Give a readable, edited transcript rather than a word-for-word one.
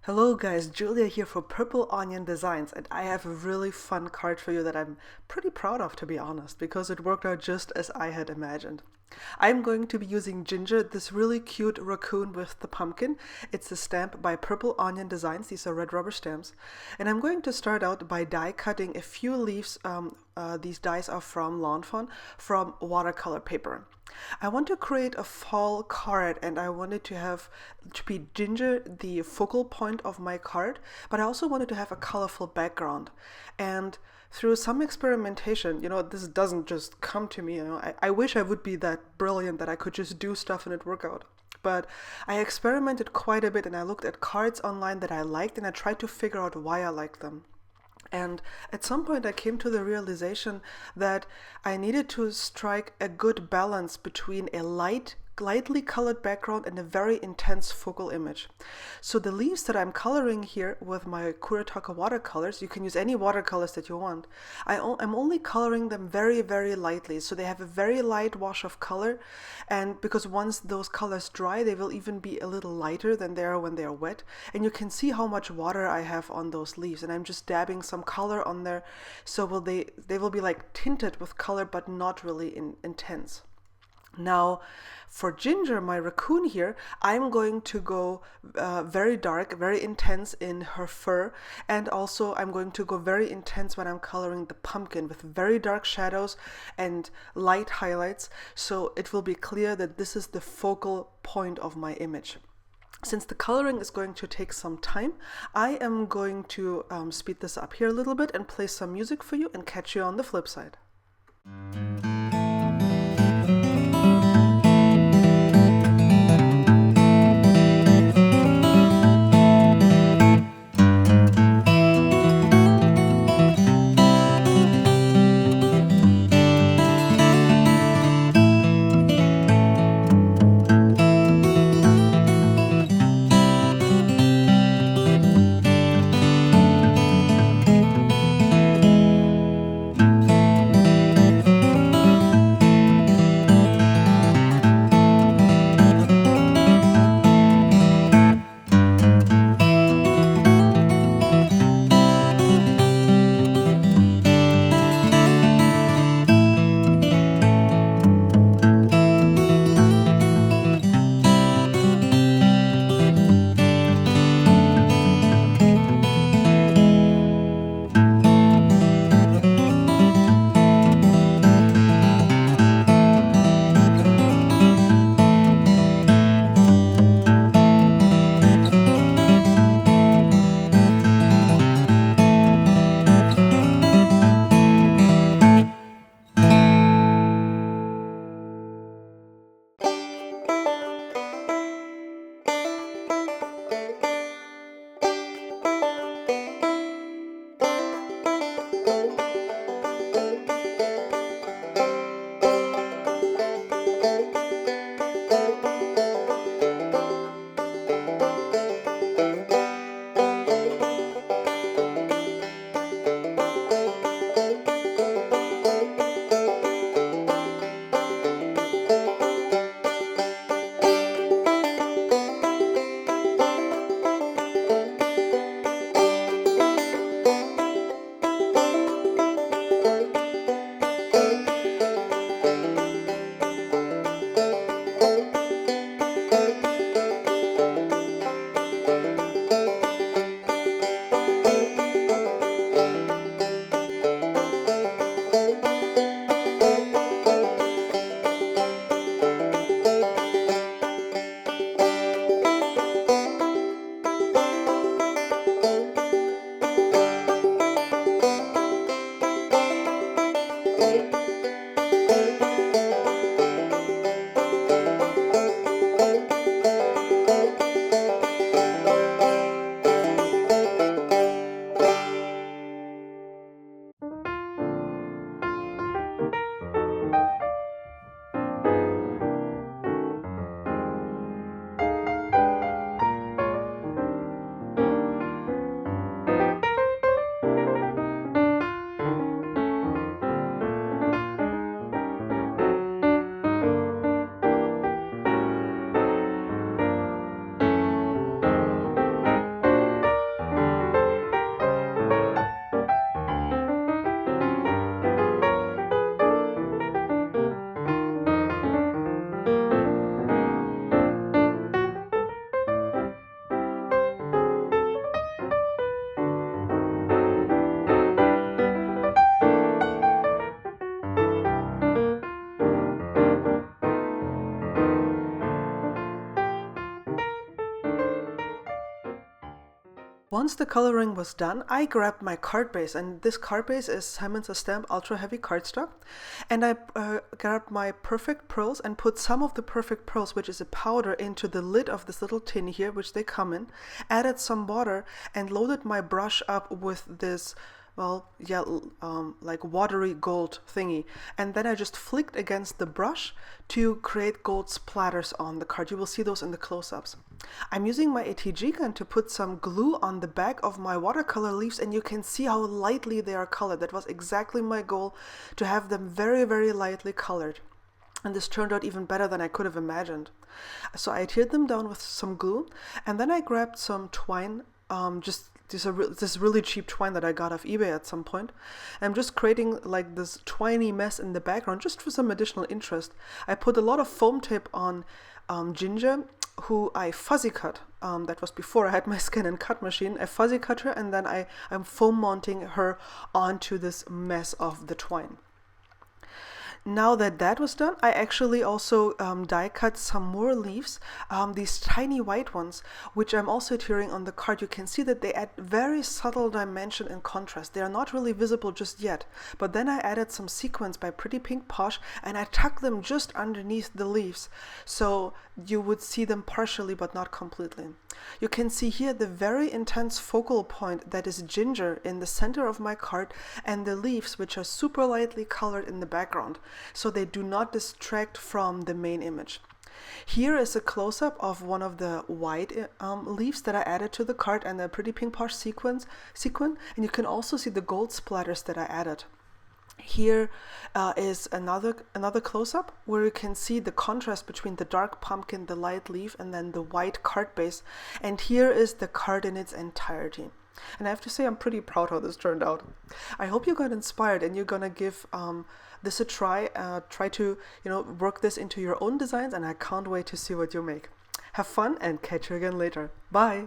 Hello guys, Julia here for Purple Onion Designs, and I have a really fun card for you that I'm pretty proud of, to be honest, because it worked out just as I had imagined. I'm going to be using Ginger, this really cute raccoon with the pumpkin. It's a stamp by Purple Onion Designs. These are red rubber stamps. And I'm going to start out by die cutting a few leaves. These dies are from Lawn Fawn, from watercolor paper. I want to create a fall card, and I wanted to be Ginger the focal point of my card, but I also wanted to have a colorful background. And through some experimentation, this doesn't just come to me, I wish I would be that brilliant that I could just do stuff and it work out. But I experimented quite a bit, and I looked at cards online that I liked, and I tried to figure out why I liked them. And at some point, I came to the realization that I needed to strike a good balance between a lightly colored background and a very intense focal image. So the leaves that I'm coloring here with my Kuretake watercolors, you can use any watercolors that you want. I'm only coloring them very, very lightly, so they have a very light wash of color, and because once those colors dry, they will even be a little lighter than they are when they are wet, and you can see how much water I have on those leaves, and I'm just dabbing some color on there, so they will be like tinted with color but not really intense. Now, for Ginger, my raccoon here, I'm going to go very dark, very intense in her fur, and also I'm going to go very intense when I'm coloring the pumpkin with very dark shadows and light highlights, so it will be clear that this is the focal point of my image. Since the coloring is going to take some time, I am going to speed this up here a little bit and play some music for you and catch you on the flip side. Once the coloring was done, I grabbed my card base, and this card base is Simon's Stamp Ultra Heavy Cardstock, and I grabbed my Perfect Pearls and put some of the Perfect Pearls, which is a powder, into the lid of this little tin here, which they come in, added some water, and loaded my brush up with this, well, yeah, like watery gold thingy. And then I just flicked against the brush to create gold splatters on the card. You will see those in the close-ups. I'm using my ATG gun to put some glue on the back of my watercolor leaves, and you can see how lightly they are colored. That was exactly my goal, to have them very, very lightly colored. And this turned out even better than I could have imagined. So I adhered them down with some glue, and then I grabbed some twine, this really cheap twine that I got off eBay at some point. I'm just creating like this twiny mess in the background just for some additional interest. I put a lot of foam tape on Ginger, who I fuzzy cut. That was before I had my scan and cut machine. I fuzzy cut her, and then I'm foam mounting her onto this mess of the twine. Now that that was done, I actually also die cut some more leaves, these tiny white ones, which I'm also adhering on the card. You can see that they add very subtle dimension and contrast. They are not really visible just yet, but then I added some sequins by Pretty Pink Posh, and I tucked them just underneath the leaves, so you would see them partially but not completely. You can see here the very intense focal point that is Ginger in the center of my card, and the leaves, which are super lightly colored in the background, so they do not distract from the main image. Here is a close-up of one of the white leaves that I added to the card, and the Pretty Pink Posh sequin, and you can also see the gold splatters that I added. Here is another close-up where you can see the contrast between the dark pumpkin, the light leaf, and then the white card base. And here is the card in its entirety. And I have to say, I'm pretty proud how this turned out. I hope you got inspired and you're gonna give this a try. Try to work this into your own designs, and I can't wait to see what you make. Have fun and catch you again later. Bye!